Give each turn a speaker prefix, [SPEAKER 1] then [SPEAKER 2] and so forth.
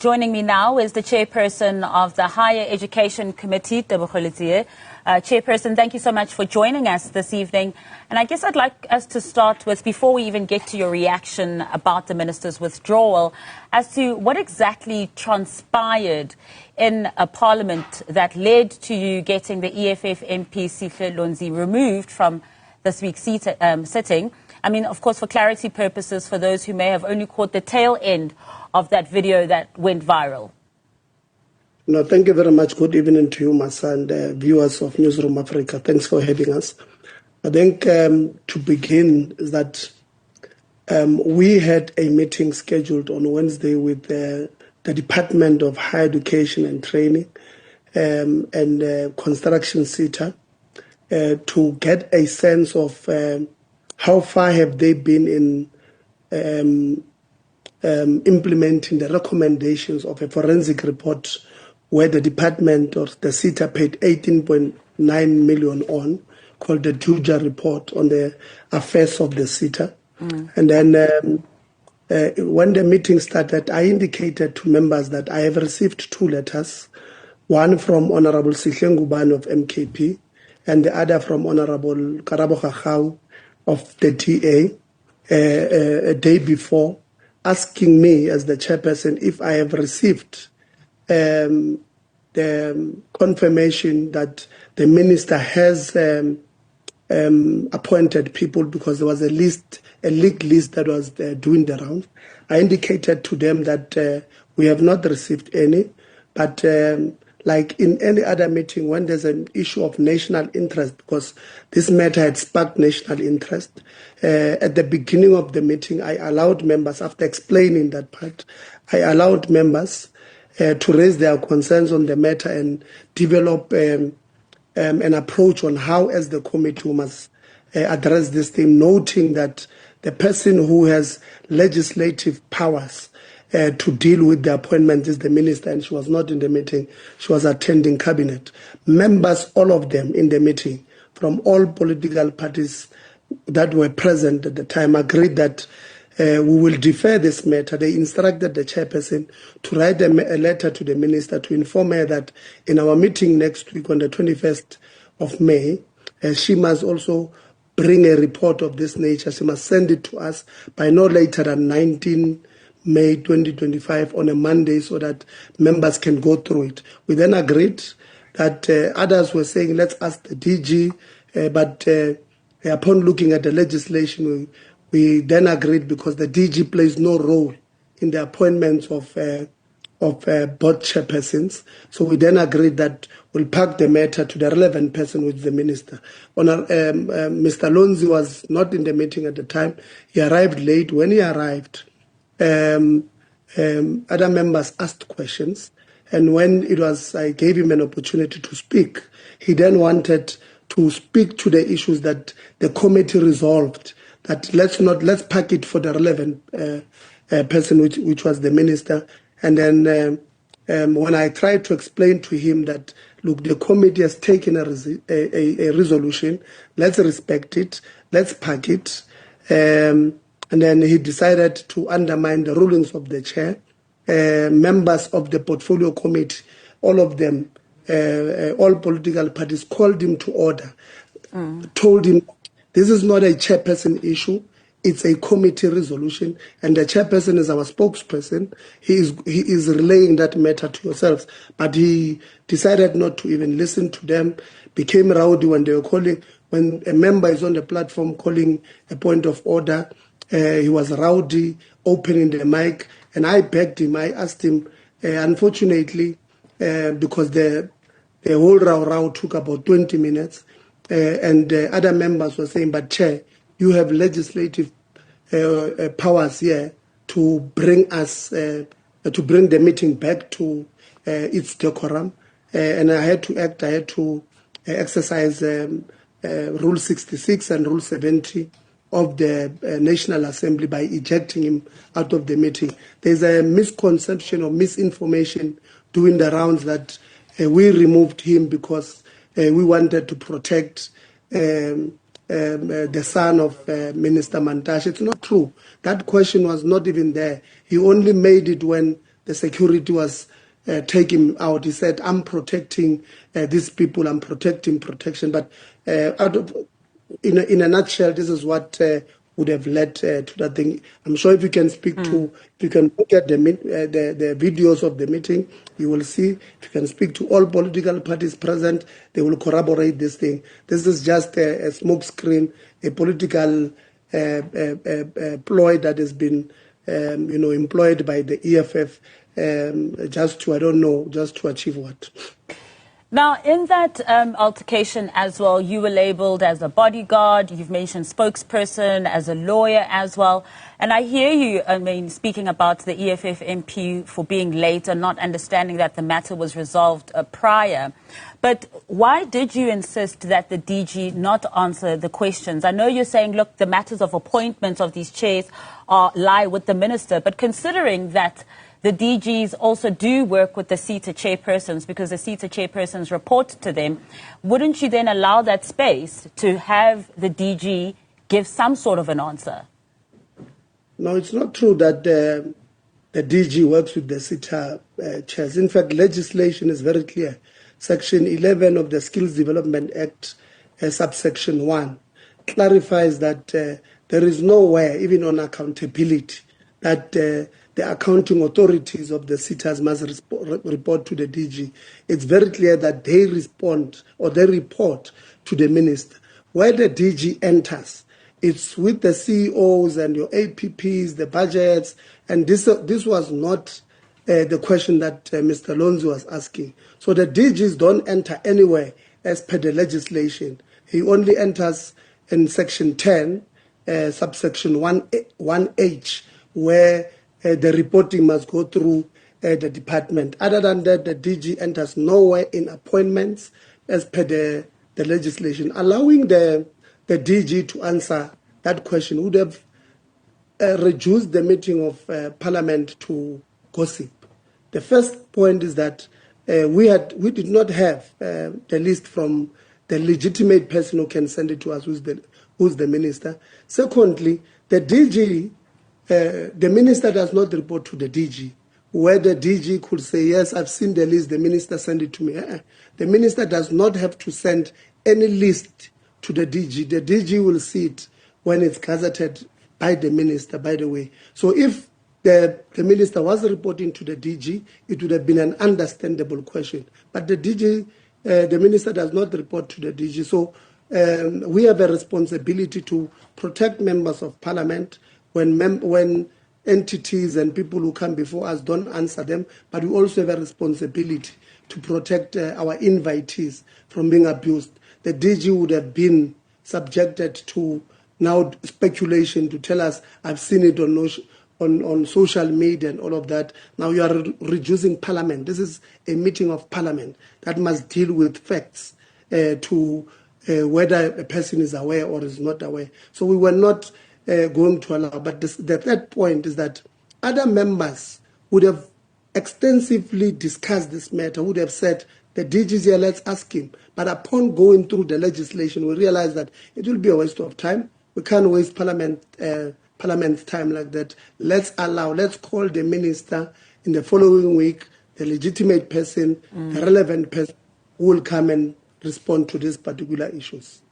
[SPEAKER 1] Joining me now is the Chairperson of the Higher Education Committee, Chairperson, thank you so much for joining us this evening. And I guess I'd like us to start with, before we even get to your reaction about the Minister's withdrawal, as to what exactly transpired in a Parliament that led to you getting the EFF MP Sihle Lonzi removed from this week's sitting. I mean, of course, for clarity purposes, for those who may have only caught the tail end of that video that went viral.
[SPEAKER 2] No, thank you very much. Good evening to you, Masa, and viewers of Newsroom Africa. Thanks for having us. I think to begin is that we had a meeting scheduled on Wednesday with the Department of Higher Education and Training and Construction SETA to get a sense of how far have they been in implementing the recommendations of a forensic report where the department or the SETA paid 18.9 million on, called the Juja report on the affairs of the SETA. And then when the meeting started, I indicated to members that I have received two letters, one from Honorable Sihle of MKP and the other from Honorable Karabo Khakau of the TA a day before, asking me as the chairperson if I have received the confirmation that the minister has appointed people, because there was a leaked list that was doing the round. I indicated to them that we have not received any, but like in any other meeting, when there's an issue of national interest, because this matter had sparked national interest, at the beginning of the meeting, I allowed members, after explaining that part, I allowed members to raise their concerns on the matter and develop an approach on how, as the committee, must address this thing, noting that the person who has legislative powers to deal with the appointment is the minister, and she was not in the meeting. She was attending cabinet. Members, all of them in the meeting, from all political parties that were present at the time, agreed that we will defer this matter. They instructed the chairperson to write a letter to the minister to inform her that in our meeting next week on the 21st of May, she must also bring a report of this nature. She must send it to us by no later than 19 May 2025 on a Monday, so that members can go through it. We then agreed that others were saying, let's ask the DG, but upon looking at the legislation, we then agreed, because the DG plays no role in the appointments of board chairpersons. So we then agreed that we'll pack the matter to the relevant person, which is the minister. Mr. Lonzi was not in the meeting at the time. He arrived late. When he arrived, other members asked questions, and when I gave him an opportunity to speak, he then wanted to speak to the issues that the committee resolved, that let's pack it for the relevant person, which was the minister. And then when I tried to explain to him that, look, the committee has taken a resolution, let's respect it, let's pack it. And then he decided to undermine the rulings of the chair. Members of the portfolio committee, all of them, all political parties, called him to order, told him this is not a chairperson issue, it's a committee resolution, and the chairperson is our spokesperson. He is relaying that matter to yourselves. But he decided not to even listen to them, became rowdy when they were calling, when a member is on the platform calling a point of order. He was rowdy, opening the mic, and I begged him. I asked him, unfortunately, because the whole row took about 20 minutes, and other members were saying, but Chair, you have legislative powers here to bring us, to bring the meeting back to its decorum, and I had to act. I had to exercise Rule 66 and Rule 70 of the National Assembly by ejecting him out of the meeting. There's a misconception or misinformation doing the rounds that we removed him because we wanted to protect the son of Minister Mantashe. It's not true. That question was not even there. He only made it when the security was taking him out. He said, I'm protecting these people, I'm protecting protection. But in a nutshell, this is what would have led to that thing. I'm sure if you can speak to, if you can look at the videos of the meeting, you will see. If you can speak to all political parties present, they will corroborate this thing. This is just a smoke screen, a political ploy that has been, employed by the EFF just to, I don't know, just to achieve what.
[SPEAKER 1] Now, in that altercation as well, you were labelled as a bodyguard, you've mentioned spokesperson, as a lawyer as well. And I hear you, speaking about the EFF MP for being late and not understanding that the matter was resolved prior. But why did you insist that the DG not answer the questions? I know you're saying, look, the matters of appointments of these chairs lie with the minister, but considering that the DGs also do work with the Sihle chairpersons because the Sihle chairpersons report to them, wouldn't you then allow that space to have the DG give some sort of an answer?
[SPEAKER 2] No, it's not true that the DG works with the Sihle chairs. In fact, legislation is very clear. Section 11 of the Skills Development Act, subsection 1, clarifies that there is nowhere, even on accountability, that the accounting authorities of the SITAs must report to the DG. It's very clear that they respond or they report to the minister. Where the DG enters, it's with the CEOs and your APPs, the budgets, and this was not the question that Mr. Lonzi was asking. So the DGs don't enter anywhere as per the legislation. He only enters in section 10, subsection 1H, where the reporting must go through the department. Other than that, the DG enters nowhere in appointments as per the legislation. Allowing the DG to answer that question would have reduced the meeting of Parliament to gossip. The first point is that we did not have the list from the legitimate person who can send it to us, who's the minister. Secondly, the DG, the minister does not report to the DG, where the DG could say, yes, I've seen the list, the minister sent it to me. The minister does not have to send any list to the DG. The DG will see it when it's gazetted by the minister, by the way. So if the minister was reporting to the DG, it would have been an understandable question. But the DG, the minister does not report to the DG. So we have a responsibility to protect members of Parliament when entities and people who come before us don't answer them, but we also have a responsibility to protect our invitees from being abused. The DG would have been subjected to now speculation to tell us, I've seen it on social media and all of that. Now you are reducing Parliament. This is a meeting of Parliament that must deal with facts to whether a person is aware or is not aware. So we were not going to allow. But the third point is that other members would have extensively discussed this matter, would have said, the DG is here, let's ask him. But upon going through the legislation, we realized that it will be a waste of time. We can't waste Parliament's time like that. Let's call the minister in the following week, the legitimate person, the relevant person who will come and respond to these particular issues.